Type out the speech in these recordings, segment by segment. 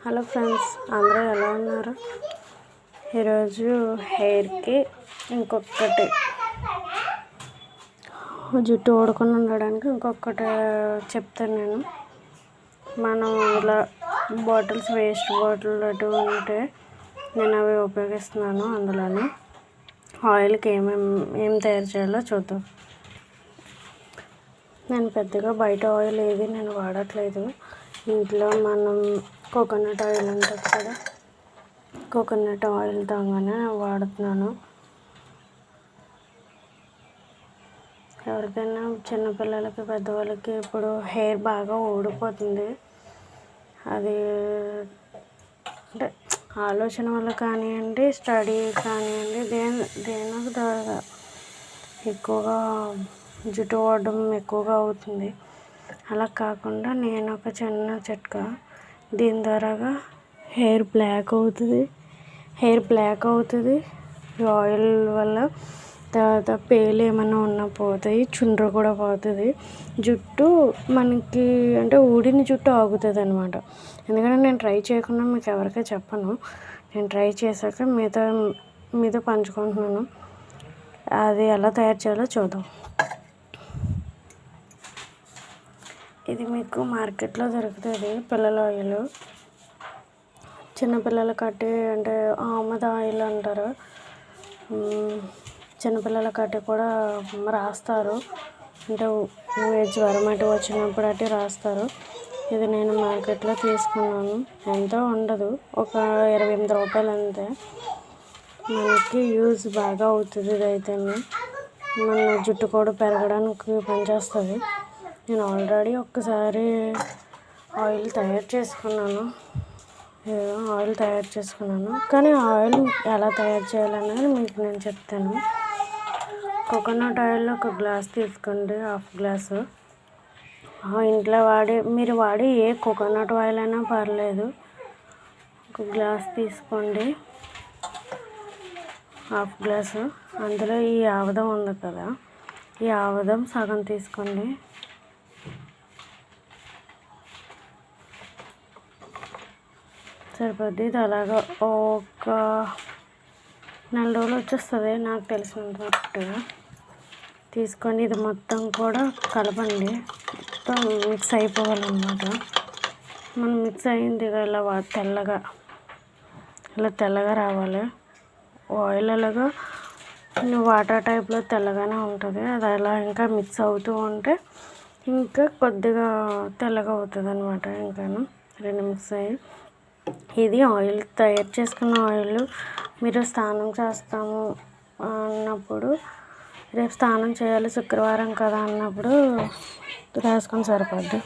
Hello friends, అందరూ ఎలా ఉన్నారు? ఈరోజు హెయిర్కి ఇంకొకటి జుట్టు ఊడకుండా ఉండడానికి ఇంకొకటి చెప్తాను నేను. మనం ఇలా బాటిల్స్, వేస్ట్ బాటిల్ అటు ఉంటే నేను అవి ఉపయోగిస్తున్నాను. అందులోని ఆయిల్కి ఏం తయారు చేయాలో చూద్దాం. నేను పెద్దగా బయట ఆయిల్ ఏది నేను వాడట్లేదు. ఇంట్లో మనం కోకోనట్ ఆయిల్ ఉంటుంది కదా, కోకోనట్ ఆయిల్ తోనే వాడుతున్నాను. ఎవరికైనా చిన్నపిల్లలకి, పెద్దవాళ్ళకి ఇప్పుడు హెయిర్ బాగా ఊడిపోతుంది. అది అంటే ఆలోచన వల్ల కానివ్వండి, స్టడీ కానివ్వండి, దేని ద్వారా ఎక్కువగా జుట్టు ఊడడం ఎక్కువగా అవుతుంది. అలా కాకుండా నేను ఒక చిన్న చిట్కా, దీని ద్వారాగా హెయిర్ బ్లాక్ అవుతుంది. ఈ ఆయిల్ వల్ల తర్వాత పేలు ఏమైనా ఉన్నా పోతాయి, చుండ్రు కూడా పోతుంది. జుట్టు మనకి అంటే ఊడిన జుట్టు ఆగుతుంది అనమాట. ఎందుకంటే నేను ట్రై చేయకుండా మీకు ఎవరికీ చెప్పను. నేను ట్రై చేశాక మీతో పంచుకుంటున్నాను. అది ఎలా తయారు చేయాలో చూద్దాం. ఇది మీకు మార్కెట్లో దొరుకుతుంది, పిల్లల ఆయిల్. చిన్నపిల్లల కట్టి అంటే ఆముద ఆయిల్ అంటారు. చిన్నపిల్లల కట్టి కూడా రాస్తారు, అంటే జ్వరం అటు వచ్చినప్పుడు అటు రాస్తారు. ఇది నేను మార్కెట్లో తీసుకున్నాను. ఎంతో ఉండదు, ఒక 28 రూపాయలు అంతే. మనకి యూజ్ బాగా అవుతుంది. ఇది అయితే మన జుట్టు కూడా పెరగడానికి పనిచేస్తుంది. నేను ఆల్రెడీ ఒక్కసారి ఆయిల్ తయారు చేసుకున్నాను. కానీ ఆయిల్ ఎలా తయారు చేయాలనేది మీకు నేను చెప్తాను. కోకోనట్ ఆయిల్ ఒక గ్లాస్ తీసుకోండి, హాఫ్ గ్లాసు. ఇంట్లో మీరు వాడే ఏ కోకోనట్ ఆయిల్ అయినా పర్లేదు. ఒక గ్లాస్ తీసుకోండి, హాఫ్ గ్లాసు. అందులో ఈ ఆముదం ఉంది కదా, ఈ ఆముదం సగం తీసుకోండి. సరిపోద్ది. ఇది అలాగా ఒక 4 రోజులు వచ్చేస్తుంది నాకు తెలిసినంతగా. తీసుకొని ఇది మొత్తం కూడా కలపండి, మొత్తం మిక్స్ అయిపోవాలన్నమాట. మనం మిక్స్ అయింది ఇలా తెల్లగా రావాలి. ఆయిల్ అలాగా వాటర్ టైప్లో తెల్లగానే ఉంటుంది. అది అలా ఇంకా మిక్స్ అవుతూ ఉంటే ఇంకా కొద్దిగా తెల్లగా అవుతుంది అనమాట. ఇంకా రెండు మిక్స్ అయ్యి, ఇది ఆయిల్ తయారు చేసుకున్న ఆయిల్. మీరు స్నానం చేస్తాము అన్నప్పుడు, రేపు స్నానం చేయాలి శుక్రవారం కదా అన్నప్పుడు రాసుకొని సరిపోద్ది.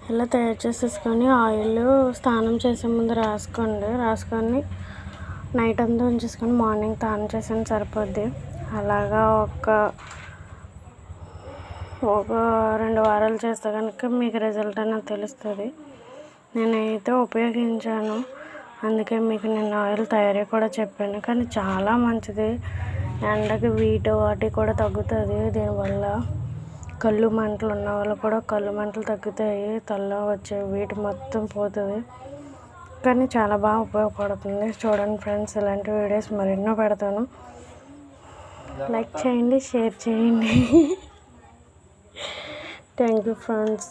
ఇలా తయారు చేసేసుకొని ఆయిల్ స్నానం చేసే ముందు రాసుకొని నైట్ అంతా ఉంచేసుకొని మార్నింగ్ స్నానం చేసిన సరిపోద్ది. అలాగా ఒక 2 వారాలు చేస్తే కనుక మీకు రిజల్ట్ అనేది తెలుస్తుంది. నేనైతే ఉపయోగించాను, అందుకే మీకు నేను ఆయిల్ తయారీ కూడా చెప్పాను. కానీ చాలా మంచిది. ఎండకి వాటి కూడా తగ్గుతుంది దీనివల్ల. కళ్ళు మంటలు ఉన్న వాళ్ళు కూడా కళ్ళు మంటలు తగ్గుతాయి, తలలో వచ్చే వీటి మొత్తం పోతుంది. కానీ చాలా బాగా ఉపయోగపడుతుంది. చూడండి ఫ్రెండ్స్, ఇలాంటి వీడియోస్ మరెన్నో పెడతాను. లైక్ చేయండి, షేర్ చేయండి. Thank you friends.